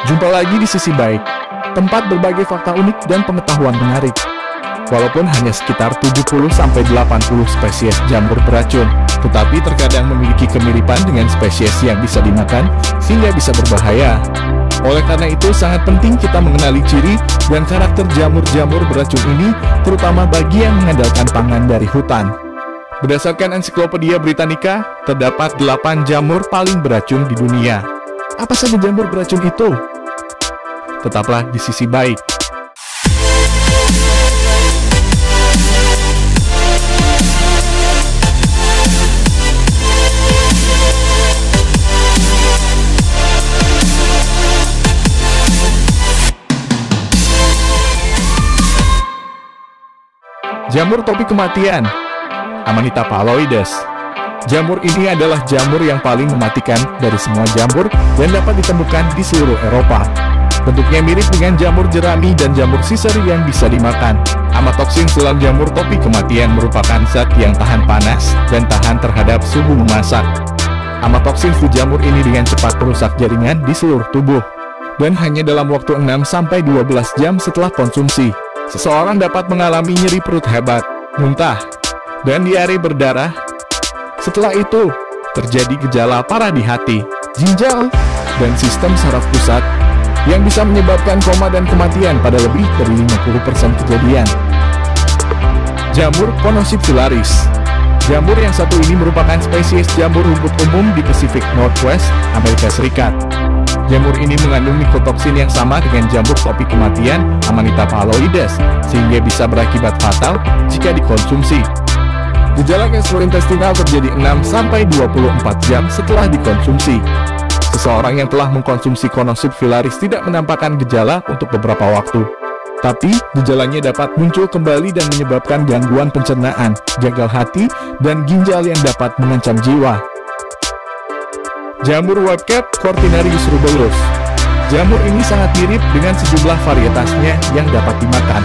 Jumpa lagi di Sisi Baik, tempat berbagai fakta unik dan pengetahuan menarik. Walaupun hanya sekitar 70-80 spesies jamur beracun, tetapi terkadang memiliki kemiripan dengan spesies yang bisa dimakan, sehingga bisa berbahaya. Oleh karena itu, sangat penting kita mengenali ciri dan karakter jamur-jamur beracun ini, terutama bagi yang mengandalkan pangan dari hutan. Berdasarkan Ensiklopedia Britannica, terdapat 8 jamur paling beracun di dunia. Apa saja jamur beracun itu? Tetaplah di Sisi Baik. Jamur topi kematian, Amanita phalloides. Jamur ini adalah jamur yang paling mematikan dari semua jamur dan dapat ditemukan di seluruh Eropa. Bentuknya mirip dengan jamur jerami dan jamur siseri yang bisa dimakan. Amatoksin dalam jamur topi kematian merupakan zat yang tahan panas dan tahan terhadap suhu memasak. Amatoksin di jamur ini dengan cepat merusak jaringan di seluruh tubuh. Dan hanya dalam waktu 6-12 jam setelah konsumsi, seseorang dapat mengalami nyeri perut hebat, muntah, dan diare berdarah. Setelah itu, terjadi gejala parah di hati, ginjal, dan sistem saraf pusat yang bisa menyebabkan koma dan kematian pada lebih dari 50% kejadian. Jamur Ponocyphilaris. Jamur yang satu ini merupakan spesies jamur rumput umum di Pacific Northwest, Amerika Serikat. Jamur ini mengandung mikotoksin yang sama dengan jamur topi kematian, Amanita phalloides, sehingga bisa berakibat fatal jika dikonsumsi. Gejala gastrointestinal terjadi 6-24 jam setelah dikonsumsi. Seseorang yang telah mengkonsumsi Ponocyphilaris tidak menampakkan gejala untuk beberapa waktu. Tapi, gejalanya dapat muncul kembali dan menyebabkan gangguan pencernaan, gagal hati, dan ginjal yang dapat mengancam jiwa. Jamur Whitecap Cortinarius rubellus. Jamur ini sangat mirip dengan sejumlah varietasnya yang dapat dimakan.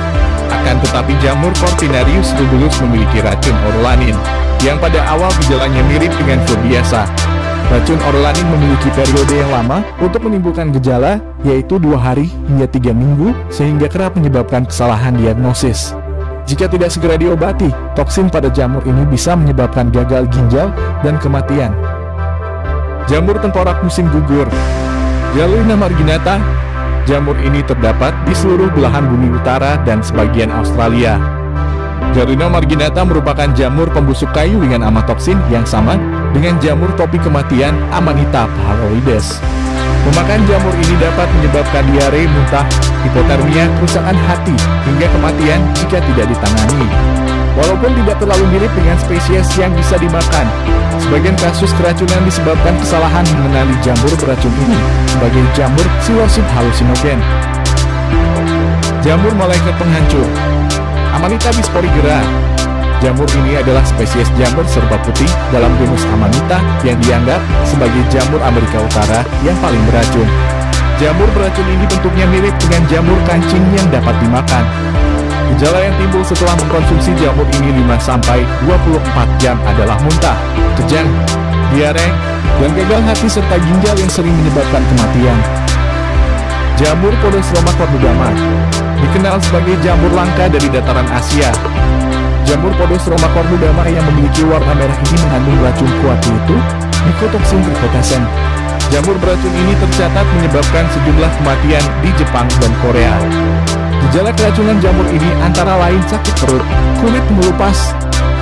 Akan tetapi jamur Cortinarius rubellus memiliki racun orolanin, yang pada awal gejalanya mirip dengan flu biasa. Racun orolanin memiliki periode yang lama untuk menimbulkan gejala, yaitu 2 hari hingga 3 minggu, sehingga kerap menyebabkan kesalahan diagnosis. Jika tidak segera diobati, toksin pada jamur ini bisa menyebabkan gagal ginjal dan kematian. Jamur tengkorak musim gugur, Gallina marginata. Jamur ini terdapat di seluruh belahan bumi utara dan sebagian Australia. Gallina marginata merupakan jamur pembusuk kayu dengan amatoksin yang sama dengan jamur topi kematian, Amanita phalloides. Memakan jamur ini dapat menyebabkan diare, muntah, hipotermia, kerusakan hati, hingga kematian jika tidak ditangani. Walaupun tidak terlalu mirip dengan spesies yang bisa dimakan, sebagian kasus keracunan disebabkan kesalahan mengenali jamur beracun ini sebagai jamur psilocybe hallusinogen. Jamur malaikat penghancur, Amanita bisporigera. Jamur ini adalah spesies jamur serba putih dalam genus Amanita yang dianggap sebagai jamur Amerika Utara yang paling beracun. Jamur beracun ini bentuknya mirip dengan jamur kancing yang dapat dimakan. Gejala yang timbul setelah mengkonsumsi jamur ini 5-24 jam adalah muntah, kejang, diare, dan gagal hati serta ginjal yang sering menyebabkan kematian. Jamur Podosroma cornudama dikenal sebagai jamur langka dari dataran Asia. Jamur Podosroma cornudama yang memiliki warna merah ini mengandung racun kuat, yaitu mikotoksin triphotasen. Jamur beracun ini tercatat menyebabkan sejumlah kematian di Jepang dan Korea. Gejala keracunan jamur ini antara lain sakit perut, kulit melupas,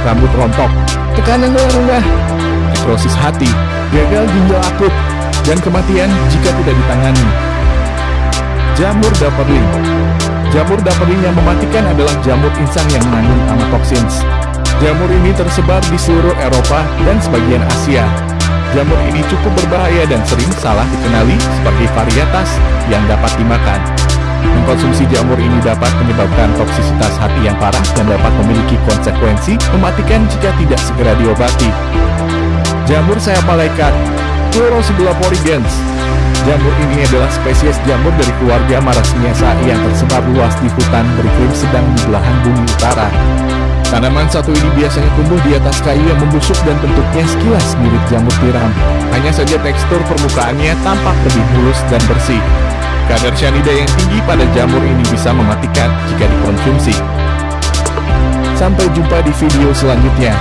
rambut rontok, tekanan darah rendah, nekrosis hati, gagal ginjal akut, dan kematian jika tidak ditangani. Jamur Daperling. Jamur Daperling yang mematikan adalah jamur insang yang mengandung amatoksins. Jamur ini tersebar di seluruh Eropa dan sebagian Asia. Jamur ini cukup berbahaya dan sering salah dikenali sebagai varietas yang dapat dimakan. Mengkonsumsi jamur ini dapat menyebabkan toksisitas hati yang parah dan dapat memiliki konsekuensi mematikan jika tidak segera diobati. Jamur sayap malaikat, Chlorosibilla porigens. Jamur ini adalah spesies jamur dari keluarga Marasmiaceae yang tersebar luas di hutan beriklim sedang di belahan bumi utara. Tanaman satu ini biasanya tumbuh di atas kayu yang membusuk dan bentuknya sekilas mirip jamur tiram. Hanya saja tekstur permukaannya tampak lebih mulus dan bersih. Kadar cyanida yang tinggi pada jamur ini bisa mematikan jika dikonsumsi. Sampai jumpa di video selanjutnya.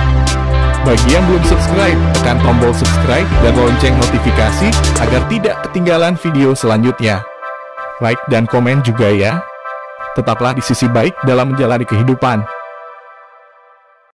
Bagi yang belum subscribe, tekan tombol subscribe dan lonceng notifikasi agar tidak ketinggalan video selanjutnya. Like dan komen juga ya. Tetaplah di sisi baik dalam menjalani kehidupan.